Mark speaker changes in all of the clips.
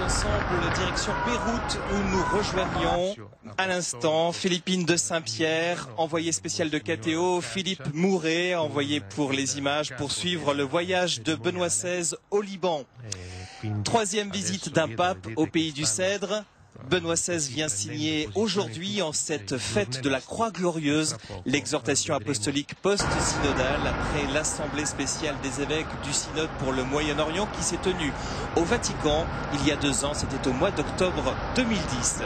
Speaker 1: ensemble direction Beyrouth où nous rejoignons à l'instant Philippine de Saint-Pierre, envoyé spécial de KTO, Philippe Mouret, envoyé pour les images pour suivre le voyage de Benoît XVI au Liban. Troisième visite d'un pape au pays du Cèdre. Benoît XVI vient signer aujourd'hui, en cette fête de la Croix Glorieuse, l'exhortation apostolique post-synodale après l'Assemblée spéciale des évêques du Synode pour le Moyen-Orient qui s'est tenue au Vatican il y a 2 ans, c'était au mois d'octobre 2010.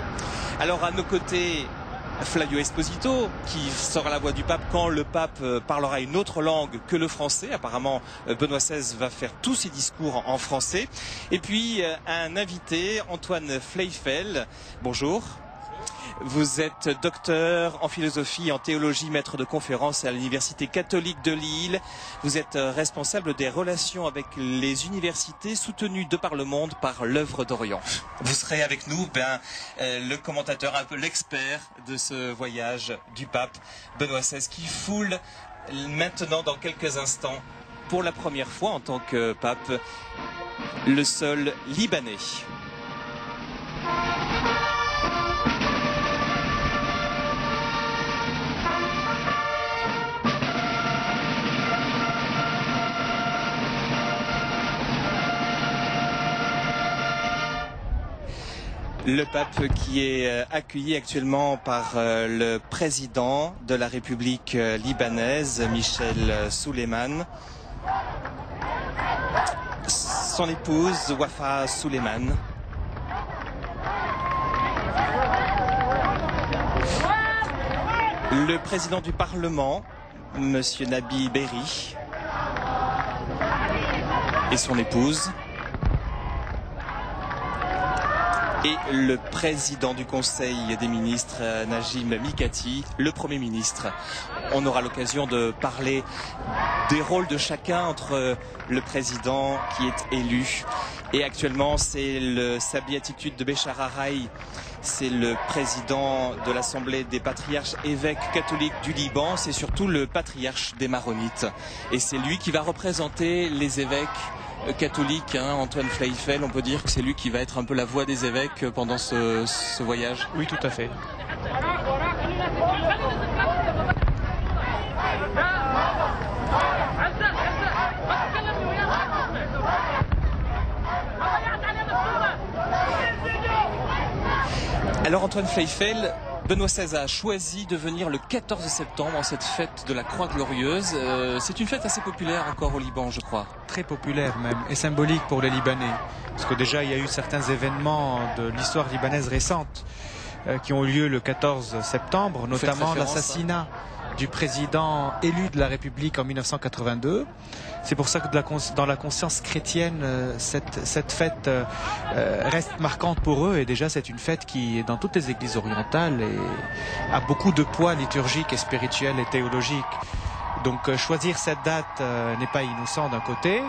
Speaker 1: Alors à nos côtés, Flavio Esposito, qui sera la voix du pape quand le pape parlera une autre langue que le français. Apparemment, Benoît XVI va faire tous ses discours en français. Et puis, un invité, Antoine Fleifel. Bonjour. Vous êtes docteur en philosophie et en théologie, maître de conférences à l'Université catholique de Lille. Vous êtes responsable des relations avec les universités soutenues de par le monde par l'œuvre d'Orient. Vous serez avec nous, le commentateur, un peu l'expert de ce voyage du pape Benoît XVI qui foule maintenant dans quelques instants, pour la première fois en tant que pape, le sol libanais. Le pape qui est accueilli actuellement par le président de la République libanaise, Michel Souleiman, son épouse Wafa Souleiman, le président du Parlement, Monsieur Nabi Berri, et son épouse, et le président du Conseil des ministres, Najim Mikati, le Premier ministre. On aura l'occasion de parler des rôles de chacun entre le président qui est élu. Et actuellement, c'est sa béatitude de Béchar Haraï. C'est le président de l'Assemblée des patriarches évêques catholiques du Liban. C'est surtout le patriarche des Maronites. Et c'est lui qui va représenter les évêques catholique, Antoine Fleifel, on peut dire que c'est lui qui va être un peu la voix des évêques pendant ce voyage.
Speaker 2: Oui, tout à fait.
Speaker 1: Alors Antoine Fleifel, Benoît XVI a choisi de venir le 14 septembre en cette fête de la Croix Glorieuse. C'est une fête assez populaire encore au Liban, je crois.
Speaker 2: Très populaire même, et symbolique pour les Libanais. Parce que déjà, il y a eu certains événements de l'histoire libanaise récente qui ont eu lieu le 14 septembre, notamment l'assassinat du président élu de la République en 1982. C'est pour ça que dans la conscience chrétienne, cette fête reste marquante pour eux. Et déjà, c'est une fête qui, dans toutes les églises orientales, a beaucoup de poids liturgique et spirituel et théologique. Donc choisir cette date n'est pas innocent d'un côté.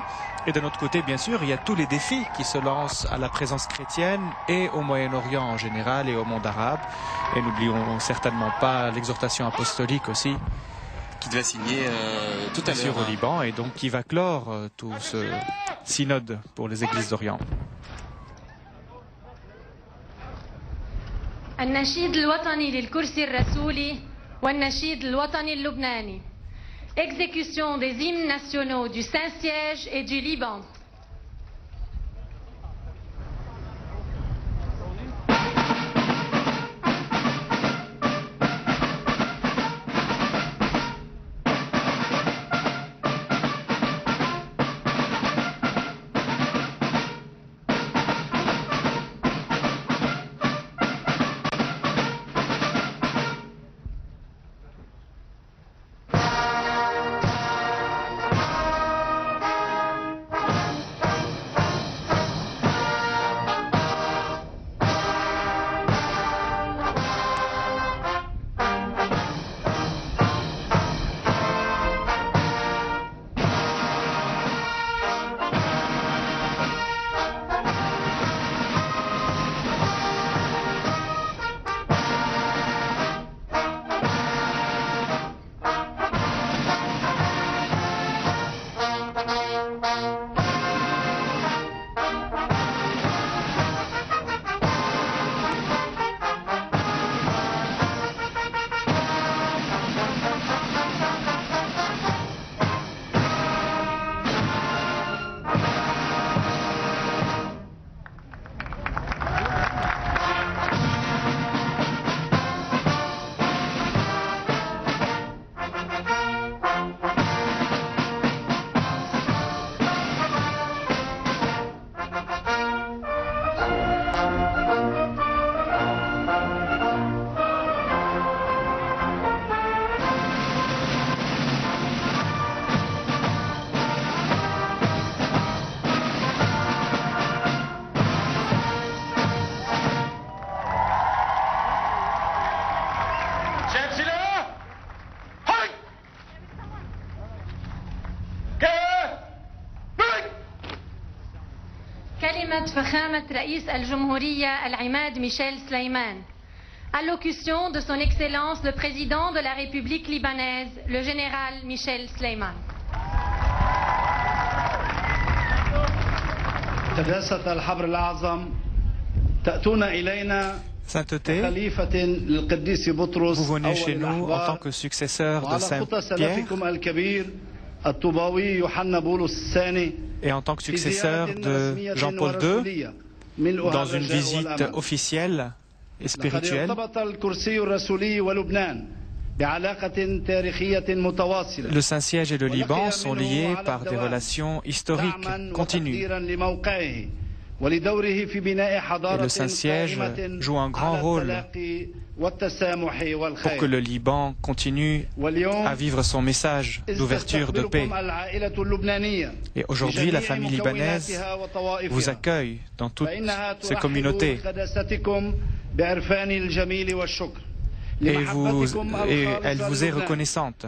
Speaker 2: Et de l'autre côté, bien sûr, il y a tous les défis qui se lancent à la présence chrétienne et au Moyen-Orient en général et au monde arabe. Et n'oublions certainement pas l'exhortation apostolique aussi,
Speaker 1: qui devait signer tout à l'heure
Speaker 2: au Liban, et donc qui va clore tout ce synode pour les églises d'Orient.
Speaker 3: النشيد الوطني للكرسي الرسولي والنشيد الوطني اللبناني. Exécution des hymnes nationaux du Saint-Siège et du Liban. كلمة فخامة رئيس الجمهورية العماد ميشيل سليمان. Allocution de son Excellence le Président de la République libanaise, le général Michel Sleiman.
Speaker 4: قداسة الحبر الأعظم تأتون إلينا
Speaker 2: Sainteté, vous venez chez nous en tant que successeur de Saint Pierre et en tant que successeur de Jean-Paul II dans une visite officielle et spirituelle. Le Saint-Siège et le Liban sont liés par des relations historiques continues. Et le Saint-Siège joue un grand rôle pour que le Liban continue à vivre son message d'ouverture, de paix. Et aujourd'hui, la famille libanaise vous accueille dans toutes ces communautés. Et elle vous est reconnaissante.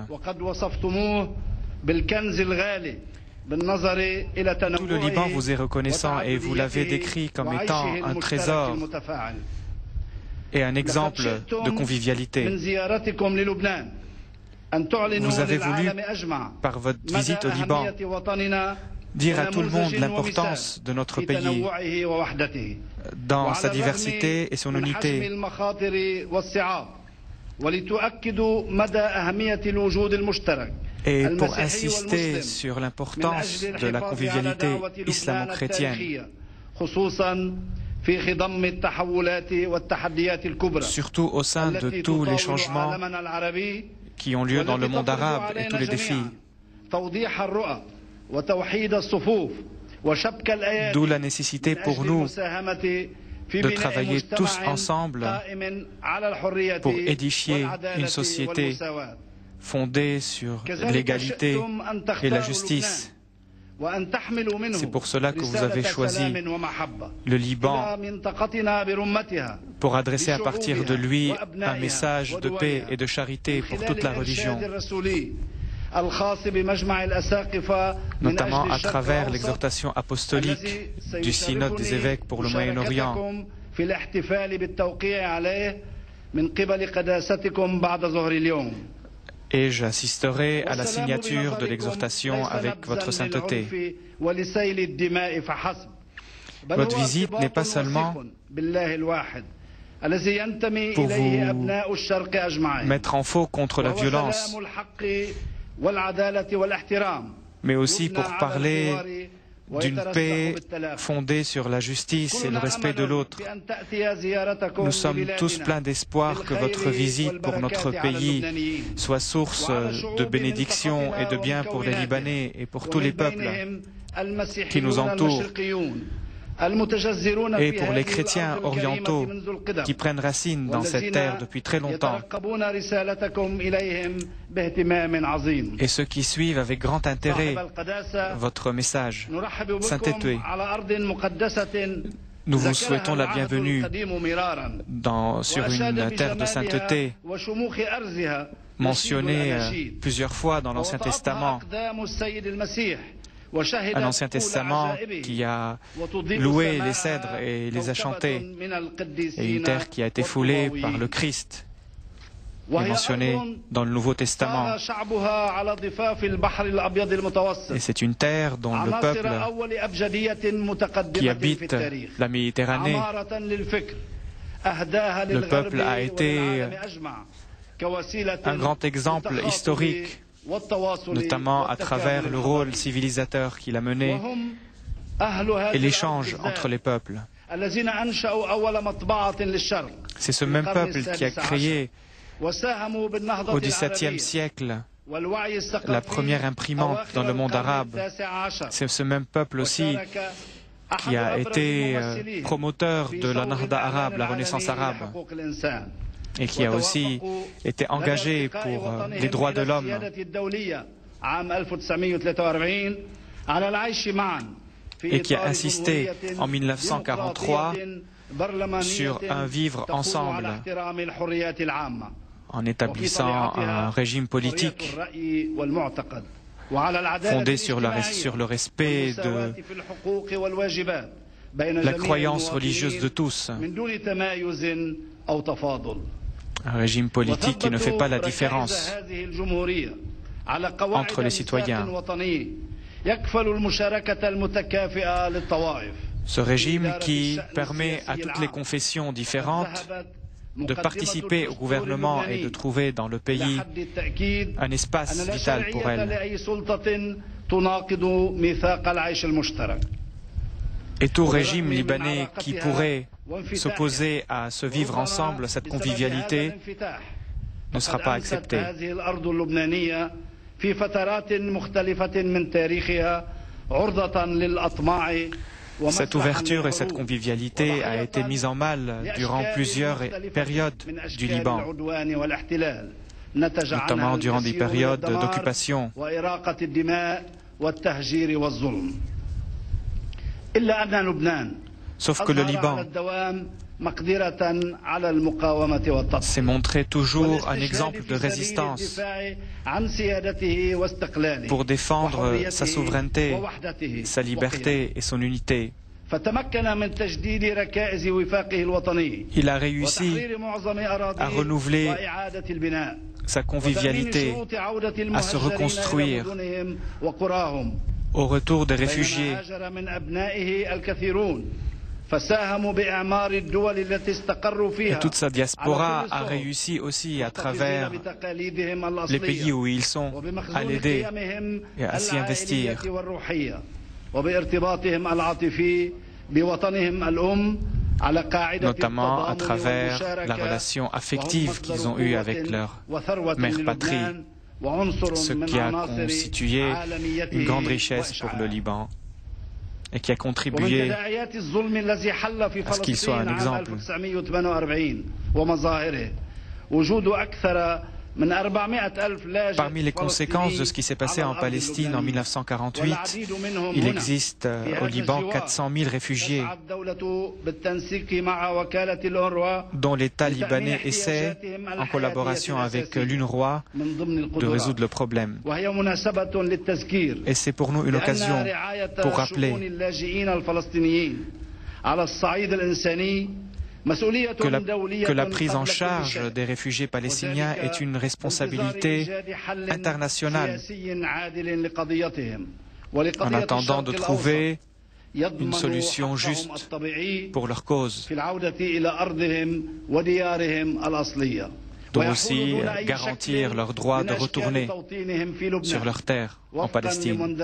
Speaker 2: Tout le Liban vous est reconnaissant et vous l'avez décrit comme étant un trésor et un exemple de convivialité. Vous avez voulu, par votre visite au Liban, dire à tout le monde l'importance de notre pays dans sa diversité et son unité. Et pour insister sur l'importance de la convivialité islamo-chrétienne, surtout au sein de tous les changements qui ont lieu dans le monde arabe et tous les défis. D'où la nécessité pour nous de travailler tous ensemble pour édifier une société fondée sur l'égalité et la justice. C'est pour cela que vous avez choisi le Liban pour adresser à partir de lui un message de paix et de charité pour toute la religion, notamment à travers l'exhortation apostolique du Synode des évêques pour le Moyen-Orient. Et j'assisterai à la signature de l'exhortation avec votre sainteté. Votre visite n'est pas seulement pour vous mettre en faux contre la violence, mais aussi pour parler d'une paix fondée sur la justice et le respect de l'autre. Nous sommes tous pleins d'espoir que votre visite pour notre pays soit source de bénédiction et de bien pour les Libanais et pour tous les peuples qui nous entourent, et pour les chrétiens orientaux qui prennent racine dans cette terre depuis très longtemps, et ceux qui suivent avec grand intérêt votre message. Sainteté, nous vous souhaitons la bienvenue sur une terre de sainteté mentionnée plusieurs fois dans l'Ancien Testament. Un Ancien Testament qui a loué les cèdres et les a chantés, et une terre qui a été foulée par le Christ, est mentionnée dans le Nouveau Testament. Et c'est une terre dont le peuple qui habite la Méditerranée, le peuple a été un grand exemple historique, notamment à travers le rôle civilisateur qu'il a mené et l'échange entre les peuples. C'est ce même peuple qui a créé au XVIIe siècle la première imprimante dans le monde arabe. C'est ce même peuple aussi qui a été promoteur de la Nahda arabe, la Renaissance arabe, et qui a aussi été engagé pour les droits de l'homme. Et qui a insisté en 1943 sur un vivre ensemble en établissant un régime politique fondé sur le respect la croyance religieuse de tous. Un régime politique qui ne fait pas la différence entre les citoyens. Ce régime qui permet à toutes les confessions différentes de participer au gouvernement et de trouver dans le pays un espace vital pour elles. Et tout régime libanais qui pourrait s'opposer à ce vivre ensemble, cette convivialité, ne sera pas accepté. Cette ouverture et cette convivialité a été mise en mal durant plusieurs périodes du Liban, notamment durant des périodes d'occupation. Sauf que le Liban s'est montré toujours un exemple de résistance pour défendre sa souveraineté, sa liberté et son unité. Il a réussi à renouveler sa convivialité, à se reconstruire au retour des réfugiés. Et toute sa diaspora a réussi aussi à travers les pays où ils sont à l'aider et à s'y investir. Notamment à travers la relation affective qu'ils ont eue avec leur mère patrie, ce qui a constitué une grande richesse pour le Liban et qui a contribué à ce qu'il soit un exemple. Parmi les conséquences de ce qui s'est passé en Palestine en 1948, il existe au Liban 400 000 réfugiés dont l'État libanais essaie, en collaboration avec l'UNRWA, de résoudre le problème. Et c'est pour nous une occasion pour rappeler que la prise en charge des réfugiés palestiniens est une responsabilité internationale en attendant de trouver une solution juste pour leur cause. Doit aussi garantir leur droit de retourner sur leur terre en Palestine.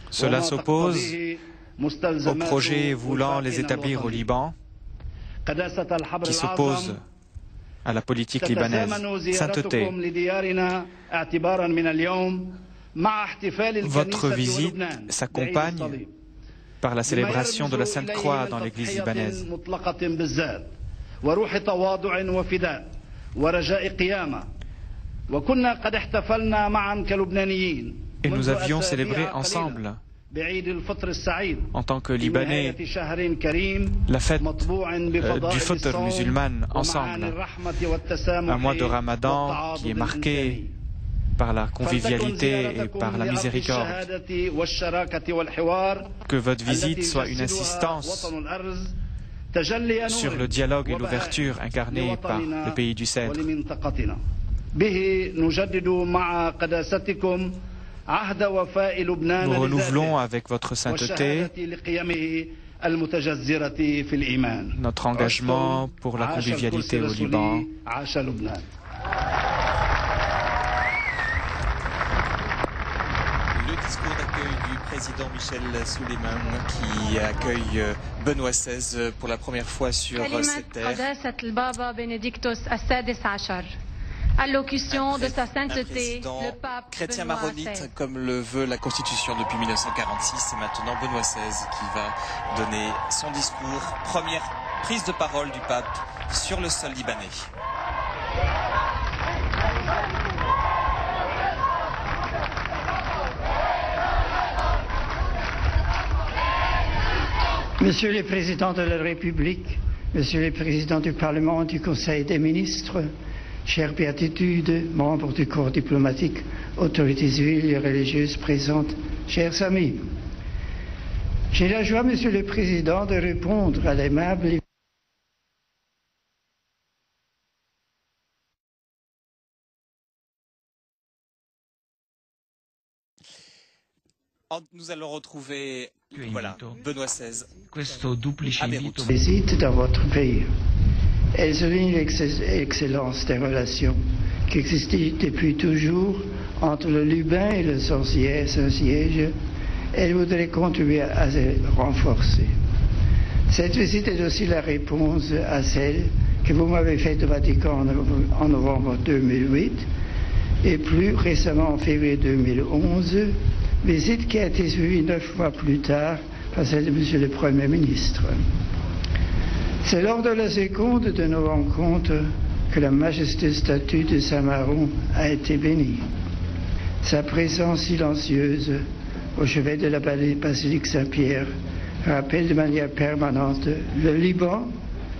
Speaker 2: Cela s'oppose au projet voulant les établir au Liban, qui s'oppose à la politique libanaise. Sainteté, votre visite s'accompagne par la célébration de la Sainte Croix dans l'Église libanaise. Et nous avions célébré ensemble, en tant que Libanais, la fête du Fitr musulmane ensemble, un mois de Ramadan qui est marqué par la convivialité et par la miséricorde. Que votre visite soit une insistance sur le dialogue et l'ouverture incarnés par le pays du Cèdre. Nous renouvelons avec votre sainteté notre engagement pour la convivialité au Liban.
Speaker 1: Le discours d'accueil du président Michel Souleiman qui accueille Benoît XVI pour la première fois sur cette terre.
Speaker 3: Allocution de sa sainteté, le pape
Speaker 1: chrétien
Speaker 3: Benoît
Speaker 1: maronite,
Speaker 3: XVI.
Speaker 1: comme le veut la Constitution depuis 1946. C'est maintenant Benoît XVI qui va donner son discours. Première prise de parole du pape sur le sol libanais.
Speaker 5: Monsieur le Président de la République, Monsieur le Président du Parlement et du Conseil des ministres, chères béatitudes, membres du corps diplomatique, autorités civiles et religieuses présentes, chers amis, j'ai la joie, Monsieur le Président, de répondre à l'aimable
Speaker 1: Nous allons retrouver Benoît XVI.
Speaker 5: Visite dans votre pays. Elle souligne l'excellence des relations qui existent depuis toujours entre le Liban et le Saint-Siège. Elle voudrait contribuer à les renforcer. Cette visite est aussi la réponse à celle que vous m'avez faite au Vatican en novembre 2008 et plus récemment en février 2011, visite qui a été suivie 9 mois plus tard par celle de M. le Premier ministre. C'est lors de la seconde de nos rencontres que la majestueuse statue de Saint-Maron a été bénie. Sa présence silencieuse au chevet de la basilique Saint-Pierre rappelle de manière permanente le Liban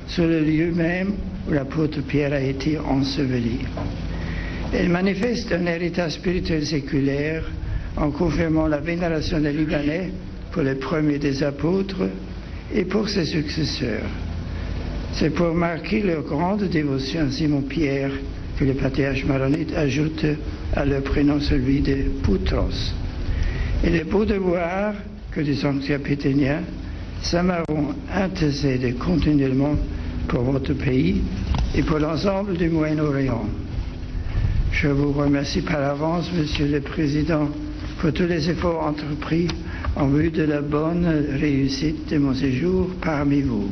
Speaker 5: sur le lieu même où l'apôtre Pierre a été enseveli. Elle manifeste un héritage spirituel séculaire en confirmant la vénération des Libanais pour le premier des apôtres et pour ses successeurs. C'est pour marquer leur grande dévotion à Simon-Pierre que le patriarche maronite ajoute à leur prénom celui de Poutros. Il est beau de voir que des sanctuaires péténiens, Saint-Maron intercède continuellement pour votre pays et pour l'ensemble du Moyen-Orient. Je vous remercie par avance, Monsieur le Président, pour tous les efforts entrepris en vue de la bonne réussite de mon séjour parmi vous.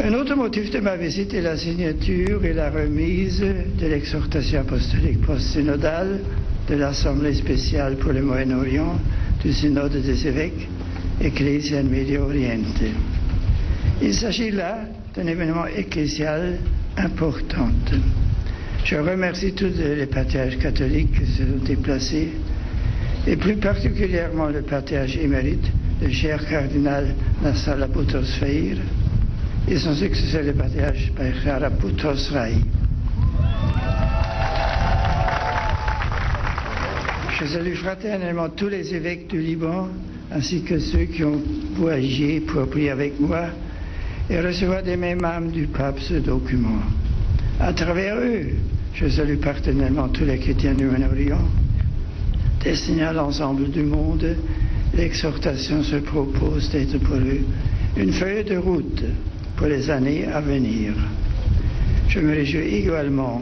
Speaker 5: Un autre motif de ma visite est la signature et la remise de l'exhortation apostolique post-synodale de l'Assemblée spéciale pour le Moyen-Orient du Synode des évêques Ecclesia Medio Oriente. Il s'agit là d'un événement ecclésial important. Je remercie tous les patriarches catholiques qui se sont déplacés, et plus particulièrement le patriarche émérite, le cher cardinal Nassala Boutros Feir, et son successeur, le patriarche Bechara Boutros Rai. Je salue fraternellement tous les évêques du Liban, ainsi que ceux qui ont voyagé pour prier avec moi et recevoir des mêmes âmes du pape ce document. À travers eux, je salue paternellement tous les chrétiens du Moyen-Orient. Destinés à l'ensemble du monde, l'exhortation se propose d'être pour eux une feuille de route pour les années à venir. Je me réjouis également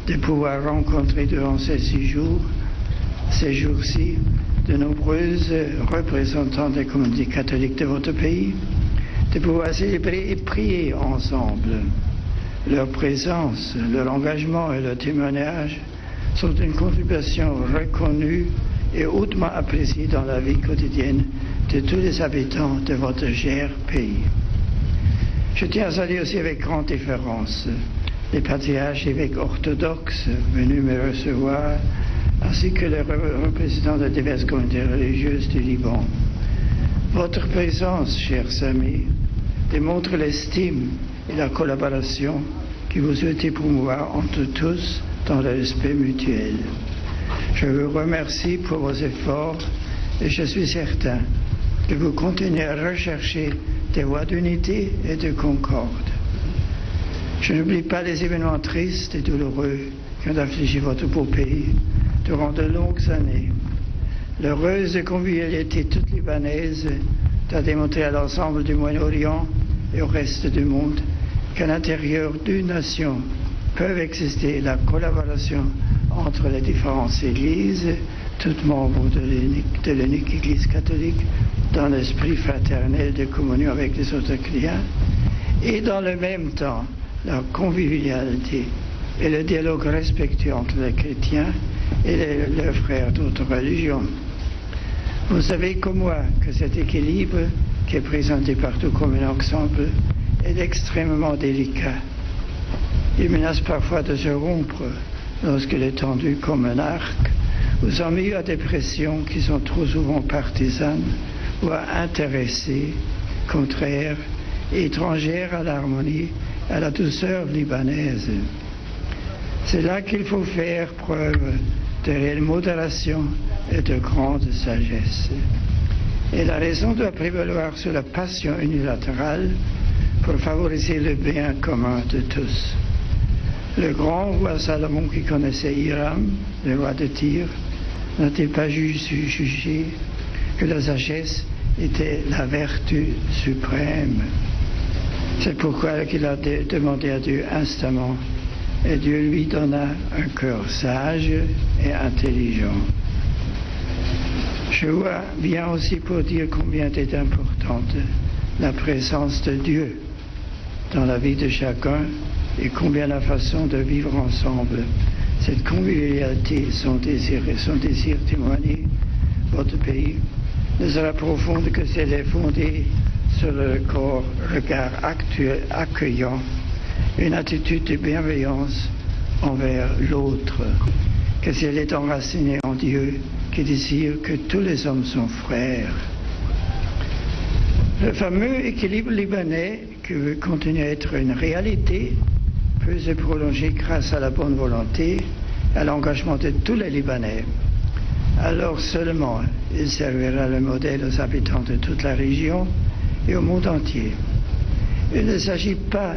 Speaker 5: de pouvoir rencontrer durant ces 6 jours, ces jours-ci, de nombreuses représentants des communautés catholiques de votre pays, de pouvoir célébrer et prier ensemble. Leur présence, leur engagement et leur témoignage sont une contribution reconnue et hautement appréciée dans la vie quotidienne de tous les habitants de votre cher pays. Je tiens à saluer aussi avec grande déférence les patriarches évêques orthodoxes venus me recevoir, ainsi que les représentants de diverses communautés religieuses du Liban. Votre présence, chers amis, démontre l'estime et la collaboration que vous souhaitez promouvoir entre tous dans le respect mutuel. Je vous remercie pour vos efforts et je suis certain que vous continuez à rechercher des voies d'unité et de concorde. Je n'oublie pas les événements tristes et douloureux qui ont affligé votre beau pays durant de longues années. L'heureuse convivialité toute libanaise doit démontrer à l'ensemble du Moyen-Orient et au reste du monde qu'à l'intérieur d'une nation peuvent exister la collaboration entre les différentes églises, toutes membres de l'unique Église catholique, dans l'esprit fraternel de communion avec les autres chrétiens, et dans le même temps la convivialité et le dialogue respectueux entre les chrétiens et leurs frères d'autres religions. Vous savez comme moi que cet équilibre qui est présenté partout comme un ensemble est extrêmement délicat. Il menace parfois de se rompre lorsqu'il est tendu comme un arc, ou en milieu à des pressions qui sont trop souvent partisanes ou intéressées, contraires, étrangères à l'harmonie à la douceur libanaise. C'est là qu'il faut faire preuve de réelle modération et de grande sagesse. Et la raison doit prévaloir sur la passion unilatérale pour favoriser le bien commun de tous. Le grand roi Salomon qui connaissait Hiram, le roi de Tyr, n'a-t-il pas jugé que la sagesse était la vertu suprême? C'est pourquoi il a demandé à Dieu instamment, et Dieu lui donna un cœur sage et intelligent. Je vois bien aussi pour dire combien est importante la présence de Dieu dans la vie de chacun et combien la façon de vivre ensemble, cette convivialité, son désir témoigner votre pays ne sera profonde que si elle est fondée sur le regard accueillant, une attitude de bienveillance envers l'autre, que si elle est enracinée en Dieu qui désire que tous les hommes sont frères. Le fameux équilibre libanais qui veut continuer à être une réalité peut se prolonger grâce à la bonne volonté et à l'engagement de tous les Libanais. Alors seulement il servira le modèle aux habitants de toute la région et au monde entier. Il ne s'agit pas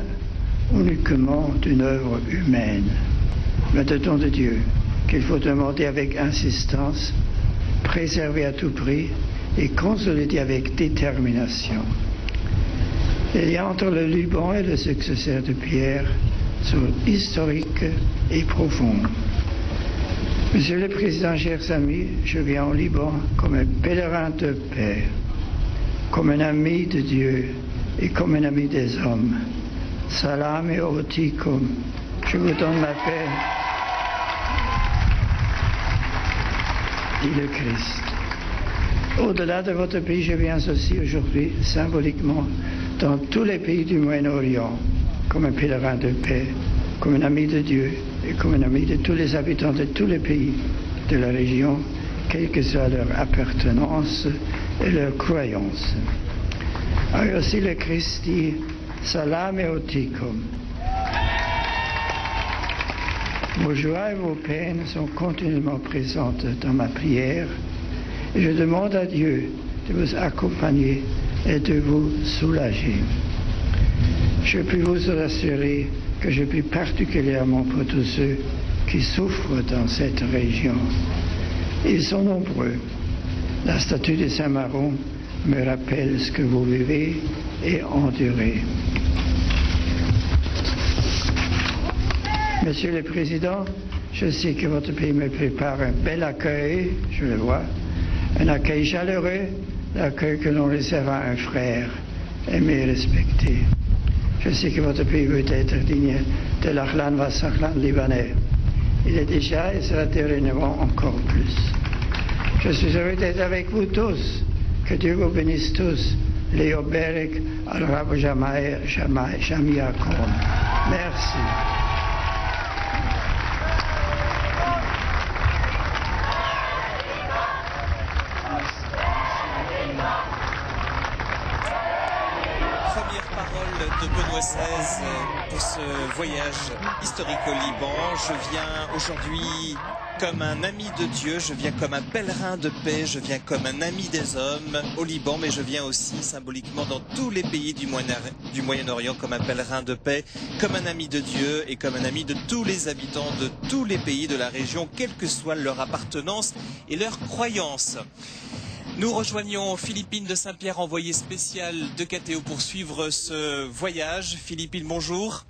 Speaker 5: uniquement d'une œuvre humaine, mais de don de Dieu qu'il faut demander avec insistance, préserver à tout prix et consolider avec détermination. Il y a entre le Liban et le successeur de Pierre sont historiques et profonds. Monsieur le Président, chers amis, je viens au Liban comme un pèlerin de paix, comme un ami de Dieu et comme un ami des hommes. Salam et otikum, je vous donne la paix, dit le Christ. Au-delà de votre pays, je viens aussi aujourd'hui, symboliquement, dans tous les pays du Moyen-Orient, comme un pèlerin de paix, comme un ami de Dieu et comme un ami de tous les habitants de tous les pays de la région, quelle que soit leur appartenance et leur croyance. Alors aussi le Christ dit, Salam et otikum. Vos joies et vos peines sont continuellement présentes dans ma prière et je demande à Dieu de vous accompagner et de vous soulager. Je puis vous assurer que je prie particulièrement pour tous ceux qui souffrent dans cette région. Ils sont nombreux. La statue de Saint-Maron me rappelle ce que vous vivez et endurez. Monsieur le Président, je sais que votre pays me prépare un bel accueil, je le vois, un accueil chaleureux, l'accueil que l'on réserve à un frère, aimé et respecté. Je sais que votre pays veut être digne de l'Ahlan wa Sahlan libanais. Il est déjà et sera dernièrement encore plus. Je suis heureux d'être avec vous tous. Que Dieu vous bénisse tous. Léo Berek, Al-Rab Jamiakom. Merci.
Speaker 1: De Benoît XVI pour ce voyage historique au Liban. Je viens aujourd'hui comme un ami de Dieu, je viens comme un pèlerin de paix, je viens comme un ami des hommes au Liban, mais je viens aussi symboliquement dans tous les pays du Moyen-Orient comme un pèlerin de paix, comme un ami de Dieu et comme un ami de tous les habitants de tous les pays de la région, quelle que soit leur appartenance et leur croyance. Nous rejoignons Philippine de Saint-Pierre, envoyée spéciale de KTO pour suivre ce voyage. Philippine, bonjour.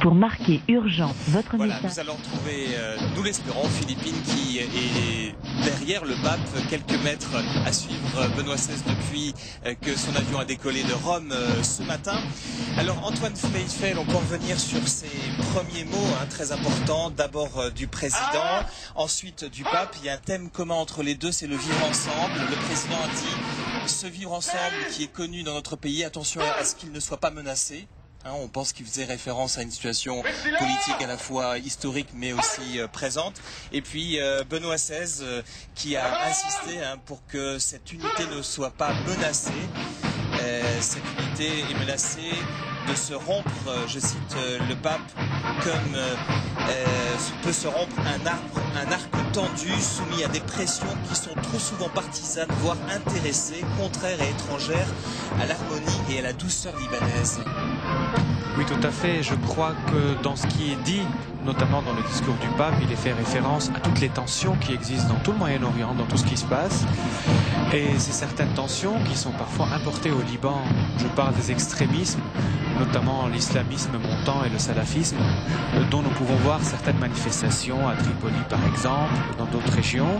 Speaker 6: Pour marquer urgent votre
Speaker 1: voilà,
Speaker 6: message.
Speaker 1: Nous allons trouver, nous l'espérons, Philippine qui est derrière le pape, quelques mètres à suivre Benoît XVI depuis que son avion a décollé de Rome ce matin. Alors Antoine Fleifel, on peut revenir sur ses premiers mots très importants. D'abord du président, ensuite du pape. Il y a un thème commun entre les deux, c'est le vivre ensemble. Le président a dit ce vivre ensemble qui est connu dans notre pays, attention à ce qu'il ne soit pas menacé. On pense qu'il faisait référence à une situation politique à la fois historique mais aussi présente. Et puis Benoît XVI qui a insisté pour que cette unité ne soit pas menacée. Cette unité est menacée de se rompre, je cite le pape, comme peut se rompre un arc tendu soumis à des pressions qui sont trop souvent partisanes, voire intéressées, contraires et étrangères à l'harmonie et à la douceur libanaise.
Speaker 2: Oui, tout à fait. Je crois que dans ce qui est dit, notamment dans le discours du pape, il est fait référence à toutes les tensions qui existent dans tout le Moyen-Orient, dans tout ce qui se passe. Et c'est certaines tensions qui sont parfois importées au Liban. Je parle des extrémismes, notamment l'islamisme montant et le salafisme, dont nous pouvons voir certaines manifestations à Tripoli par exemple, dans d'autres régions.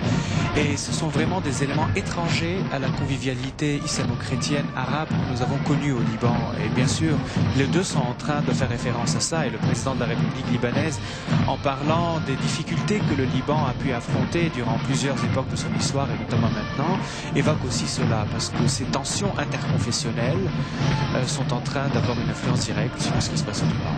Speaker 2: Et ce sont vraiment des éléments étrangers à la convivialité islamo-chrétienne arabe que nous avons connue au Liban. Et bien sûr, les deux sont en train de faire référence à ça. Et le président de la République libanaise, en parlant des difficultés que le Liban a pu affronter durant plusieurs époques de son histoire, et notamment maintenant, évoque aussi cela, parce que ces tensions interconfessionnelles sont en train d'avoir une influence directe sur ce qui se passe au Liban.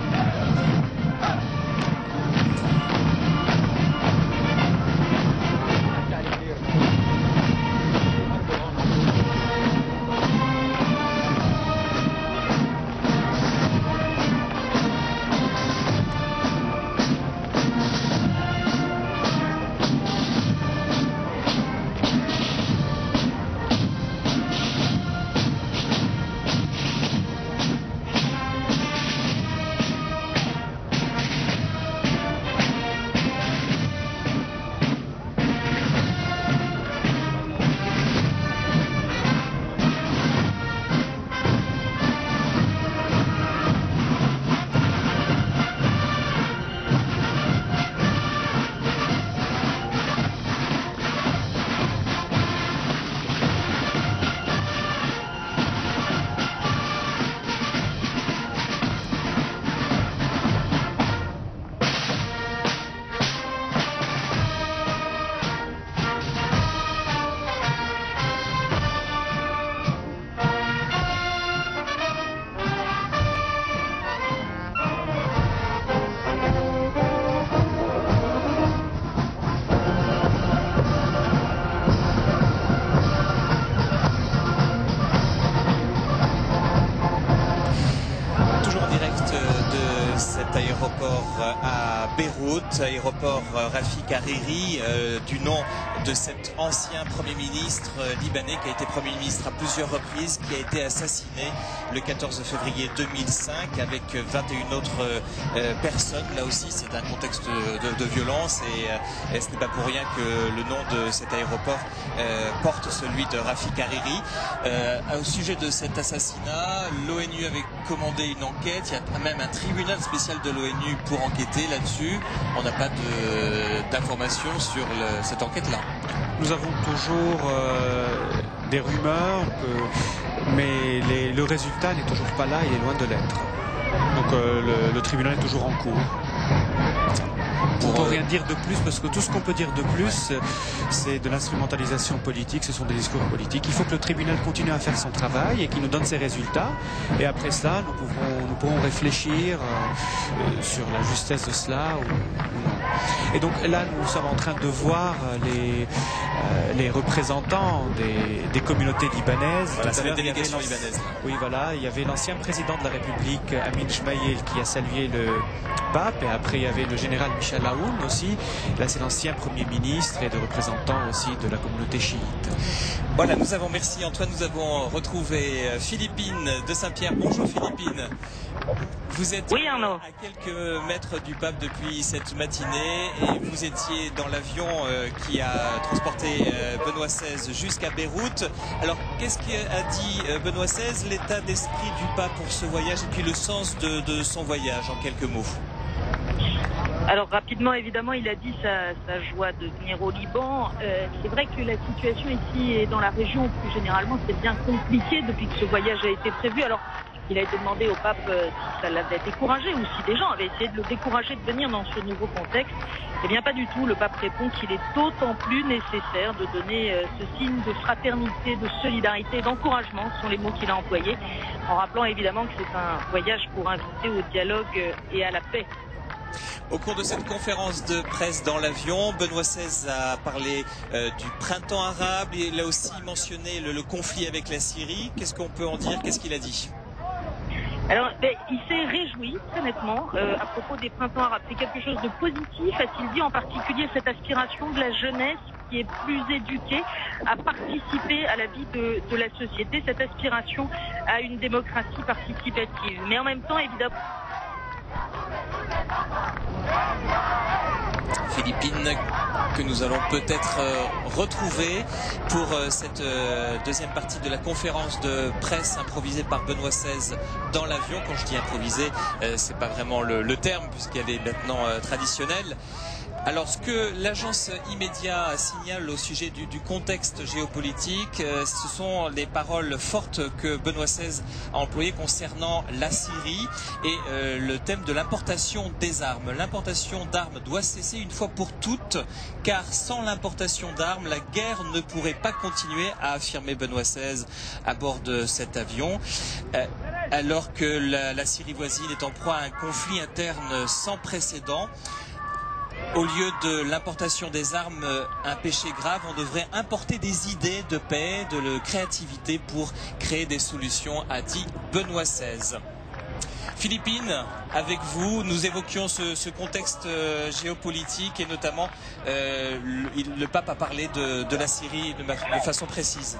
Speaker 1: À Beyrouth, aéroport Rafik Hariri, du nom de cet ancien Premier ministre libanais qui a été Premier ministre à plusieurs reprises, qui a été assassiné le 14 février 2005 avec 21 autres personnes. Là aussi, c'est un contexte de violence et ce n'est pas pour rien que le nom de cet aéroport porte celui de Rafik Hariri. Au sujet de cet assassinat, l'ONU avait commandé une enquête. Il y a même un tribunal spécial de l'ONU pour enquêter là-dessus. On n'a pas d'informations sur cette enquête-là.
Speaker 2: Nous avons toujours des rumeurs, mais le résultat n'est toujours pas là, il est loin de l'être. Donc le tribunal est toujours en cours. On ne peut rien dire de plus, parce que tout ce qu'on peut dire de plus, c'est de l'instrumentalisation politique, ce sont des discours politiques. Il faut que le tribunal continue à faire son travail et qu'il nous donne ses résultats. Et après cela, nous pourrons réfléchir sur la justesse de cela ou non. Et donc là, nous sommes en train de voir les représentants des communautés libanaises.
Speaker 1: Voilà, c'est la délégation libanaise.
Speaker 2: Oui, voilà, il y avait l'ancien président de la République, Amin Chmaïl, qui a salué le pape, et après il y avait le général Michel Aoun aussi. Là, c'est l'ancien Premier ministre et des représentants aussi de la communauté chiite.
Speaker 1: Voilà, merci Antoine, nous avons retrouvé Philippine de Saint-Pierre. Bonjour Philippine. Vous êtes à quelques mètres du pape depuis cette matinée et vous étiez dans l'avion qui a transporté Benoît XVI jusqu'à Beyrouth. Alors, qu'est-ce qu'a dit Benoît XVI, l'état d'esprit du pape pour ce voyage et puis le sens de son voyage en quelques mots?
Speaker 7: Alors rapidement, évidemment, il a dit sa joie de venir au Liban. C'est vrai que la situation ici et dans la région, plus généralement, c'est bien compliqué depuis que ce voyage a été prévu. Alors, Il a été demandé au pape si ça l'avait découragé ou si des gens avaient essayé de le décourager de venir dans ce nouveau contexte. Eh bien pas du tout. Le pape répond qu'il est d'autant plus nécessaire de donner ce signe de fraternité, de solidarité, d'encouragement, ce sont les mots qu'il a employés, en rappelant évidemment que c'est un voyage pour inviter au dialogue et à la paix.
Speaker 1: Au cours de cette conférence de presse dans l'avion, Benoît XVI a parlé du printemps arabe. Il a aussi mentionné le conflit avec la Syrie. Qu'est-ce qu'on peut en dire? Qu'est-ce qu'il a dit?
Speaker 7: Alors, il s'est réjoui, très nettement, à propos des printemps arabes. C'est quelque chose de positif, a-t-il dit, en particulier cette aspiration de la jeunesse qui est plus éduquée à participer à la vie de la société, cette aspiration à une démocratie participative. Mais en même temps, évidemment...
Speaker 1: Philippines que nous allons peut-être retrouver pour cette deuxième partie de la conférence de presse improvisée par Benoît XVI dans l'avion. Quand je dis improvisé, c'est pas vraiment le terme puisqu'elle est maintenant traditionnelle. Alors, ce que l'agence Immédia signale au sujet du contexte géopolitique, ce sont les paroles fortes que Benoît XVI a employées concernant la Syrie et le thème de l'importation des armes. L'importation d'armes doit cesser une fois pour toutes, car sans l'importation d'armes, la guerre ne pourrait pas continuer, a affirmé Benoît XVI à bord de cet avion. Alors que la Syrie voisine est en proie à un conflit interne sans précédent. Au lieu de l'importation des armes, un péché grave, on devrait importer des idées de paix, de créativité pour créer des solutions, a dit Benoît XVI. Philippines, avec vous, nous évoquions ce contexte géopolitique et notamment le pape a parlé de la Syrie de façon précise.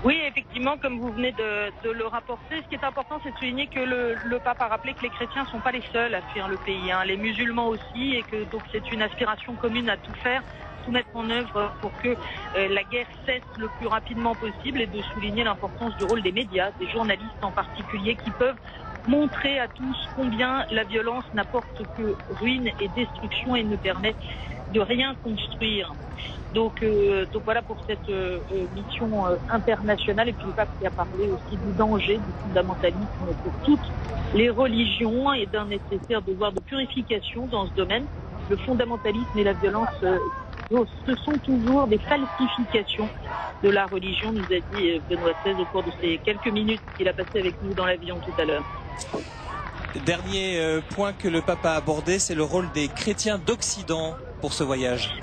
Speaker 7: Oui, effectivement, comme vous venez de le rapporter, ce qui est important, c'est de souligner que le pape a rappelé que les chrétiens ne sont pas les seuls à fuir le pays, hein, les musulmans aussi, et que donc c'est une aspiration commune à tout faire, tout mettre en œuvre pour que la guerre cesse le plus rapidement possible, et de souligner l'importance du rôle des médias, des journalistes en particulier, qui peuvent montrer à tous combien la violence n'apporte que ruine et destruction et ne permet de rien construire. Donc voilà pour cette mission internationale. Et puis le pape qui a parlé aussi du danger du fundamentalisme pour toutes les religions et d'un nécessaire devoir de purification dans ce domaine. Le fondamentalisme et la violence, ce sont toujours des falsifications de la religion, nous a dit Benoît XVI au cours de ces quelques minutes qu'il a passé avec nous dans l'avion tout à l'heure.
Speaker 1: Dernier point que le pape a abordé, c'est le rôle des chrétiens d'Occident pour ce voyage.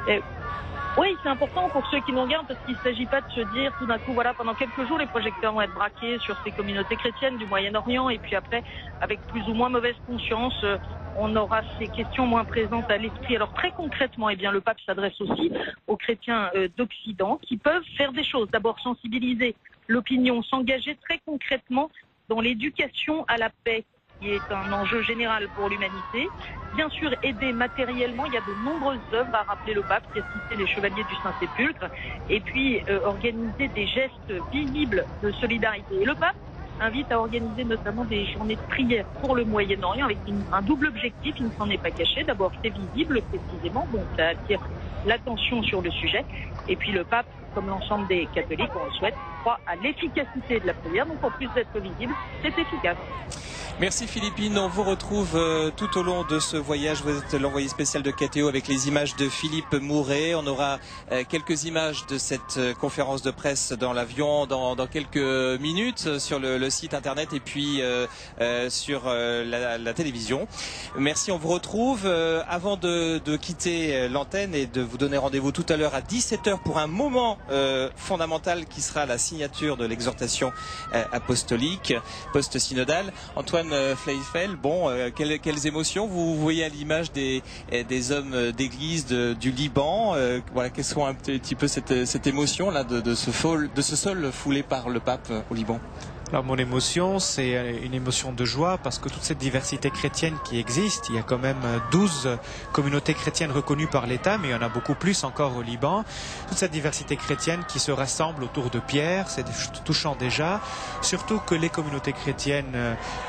Speaker 7: Oui, c'est important pour ceux qui nous regardent parce qu'il ne s'agit pas de se dire tout d'un coup, voilà, pendant quelques jours, les projecteurs vont être braqués sur ces communautés chrétiennes du Moyen-Orient et puis après, avec plus ou moins mauvaise conscience, on aura ces questions moins présentes à l'esprit. Alors très concrètement, eh bien, le pape s'adresse aussi aux chrétiens d'Occident qui peuvent faire des choses. D'abord sensibiliser l'opinion, s'engager très concrètement dans l'éducation à la paix, qui est un enjeu général pour l'humanité. Bien sûr, aider matériellement, il y a de nombreuses œuvres, a rappelé le pape, qui a cité les Chevaliers du Saint-Sépulcre, et puis organiser des gestes visibles de solidarité. Et le pape invite à organiser notamment des journées de prière pour le Moyen-Orient avec un double objectif, il ne s'en est pas caché. D'abord, c'est visible précisément, donc ça attire l'attention sur le sujet. Et puis le pape, comme l'ensemble des catholiques, on le souhaite, croit à l'efficacité de la prière. Donc en plus d'être visible, c'est efficace.
Speaker 1: Merci Philippine, on vous retrouve tout au long de ce voyage. Vous êtes l'envoyé spécial de KTO avec les images de Philippe Mouret. On aura quelques images de cette conférence de presse dans l'avion dans quelques minutes sur le site internet et puis sur la télévision. Merci, on vous retrouve. Avant de quitter l'antenne et de vous donner rendez-vous tout à l'heure à 17h pour un moment fondamental qui sera la signature de l'exhortation apostolique post-synodale. Antoine Fleifel, bon, quelles émotions vous voyez à l'image des hommes d'église du Liban, voilà, quelles sont un petit peu cette émotion là de ce sol foulé par le pape au Liban?
Speaker 2: Alors mon émotion, c'est une émotion de joie parce que toute cette diversité chrétienne qui existe, il y a quand même 12 communautés chrétiennes reconnues par l'État, mais il y en a beaucoup plus encore au Liban. Toute cette diversité chrétienne qui se rassemble autour de Pierre, c'est touchant déjà. Surtout que les communautés chrétiennes,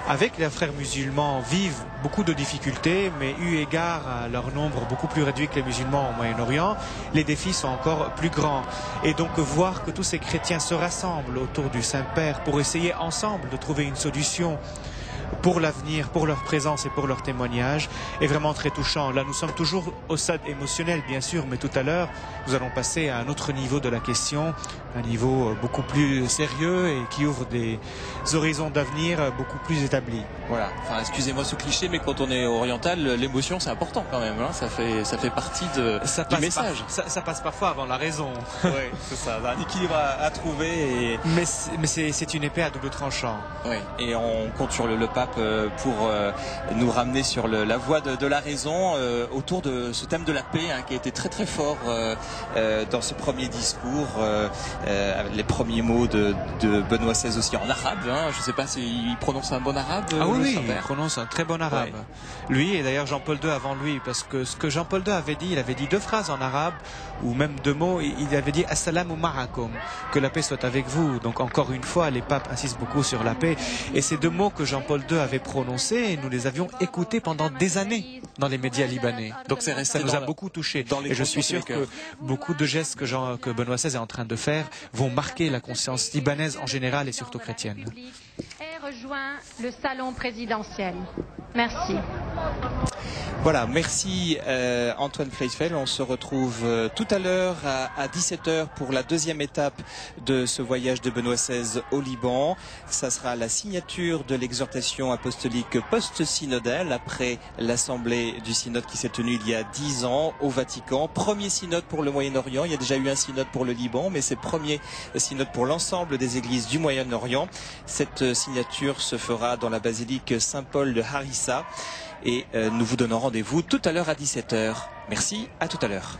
Speaker 2: avec les frères musulmans, vivent beaucoup de difficultés, mais eu égard à leur nombre beaucoup plus réduit que les musulmans au Moyen-Orient, les défis sont encore plus grands. Et donc voir que tous ces chrétiens se rassemblent autour du Saint-Père pour essayer essayer ensemble de trouver une solution pour l'avenir, pour leur présence et pour leur témoignage, est vraiment très touchant. Là, nous sommes toujours au stade émotionnel, bien sûr, mais tout à l'heure, nous allons passer à un autre niveau de la question, un niveau beaucoup plus sérieux et qui ouvre des horizons d'avenir beaucoup plus établis.
Speaker 1: Voilà, enfin, excusez-moi ce cliché, mais quand on est oriental, l'émotion, c'est important quand même, hein. Ça fait partie du message.
Speaker 2: Ça passe parfois avant la raison.
Speaker 1: Oui, c'est ça, un équilibre à trouver. Et...
Speaker 2: Mais c'est une épée à double tranchant.
Speaker 1: Oui, et on compte sur le pape pour nous ramener sur la voie de la raison autour de ce thème de la paix, hein, qui a été très très fort dans ce premier discours, les premiers mots de Benoît XVI aussi en arabe, hein. Je ne sais pas s'il prononce un bon arabe.
Speaker 2: Ah oui, il prononce un très bon arabe. Ouais. Lui et d'ailleurs Jean-Paul II avant lui, parce que ce que Jean-Paul II avait dit, il avait dit 2 phrases en arabe, ou même 2 mots, il avait dit « Assalamu ma'akum », que la paix soit avec vous. Donc encore une fois, les papes insistent beaucoup sur la paix, et ces 2 mots que Jean-Paul II avait prononcés, et nous les avions écoutés pendant des années dans les médias libanais. Donc ça nous a beaucoup touchés, et je suis sûr que beaucoup de gestes que Benoît XVI est en train de faire vont marquer la conscience libanaise en général et surtout chrétienne.
Speaker 3: Et rejoint le salon présidentiel. Merci.
Speaker 1: Voilà, merci Antoine Fleisfeld. On se retrouve tout à l'heure à 17h pour la 2e étape de ce voyage de Benoît XVI au Liban. Ça sera la signature de l'exhortation apostolique post-synodale après l'assemblée du synode qui s'est tenue il y a 10 ans au Vatican. Premier synode pour le Moyen-Orient. Il y a déjà eu un synode pour le Liban, mais c'est le premier synode pour l'ensemble des églises du Moyen-Orient. Cette signature se fera dans la basilique Saint-Paul de Harissa. Et nous vous donnons rendez-vous tout à l'heure à 17h. Merci, à tout à l'heure.